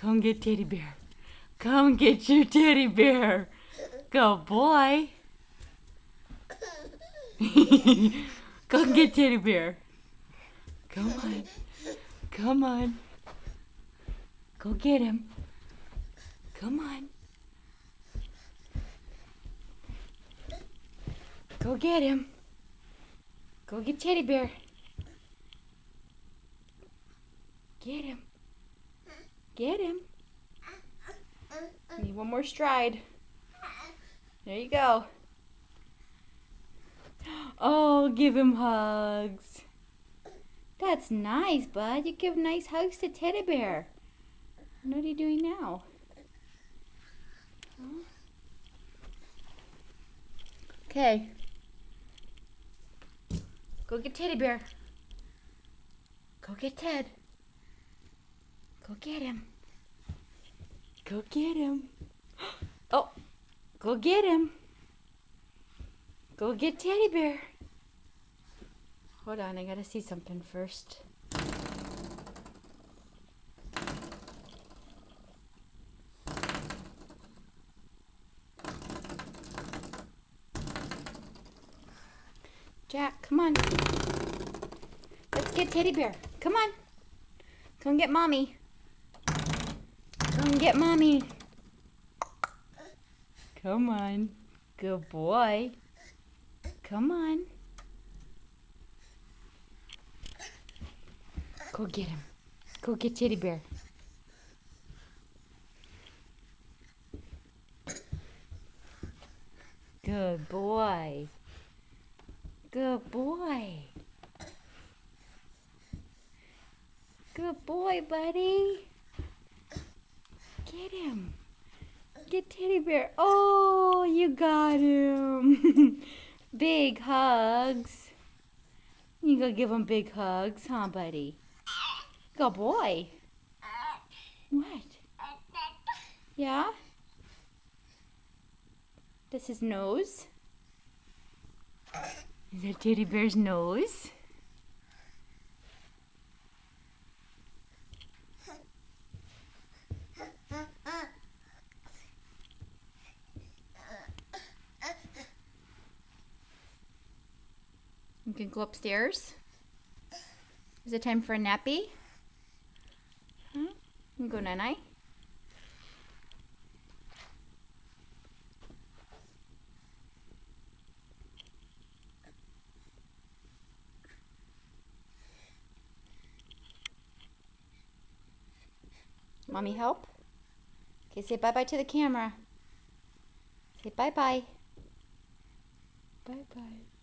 Come get teddy bear. Come get your teddy bear. Good boy. Come get teddy bear. Come on. Come on. Go get him. Come on. Go get him. Go get teddy bear. Get him. Get him. Need one more stride. There you go. Oh, give him hugs. That's nice, bud. You give nice hugs to teddy bear. What are you doing now? Huh? Okay. Go get teddy bear. Go get Ted. Go get him. Go get him. Oh, go get him. Go get teddy bear. Hold on, I gotta see something first. Jack, come on. Let's get teddy bear. Come on. Come get mommy. Come get mommy. Come on. Good boy. Come on. Go get him. Go get teddy bear. Good boy. Good boy. Good boy, buddy. Get him. Get teddy bear. Oh, you got him. Big hugs. You go give him big hugs, huh, buddy? Good boy. What? Yeah? That's his nose. Is that teddy bear's nose? You can go upstairs. Is it time for a nappy? Huh? You can go night-night. Mommy help? Okay, say bye-bye to the camera. Say bye-bye. Bye-bye.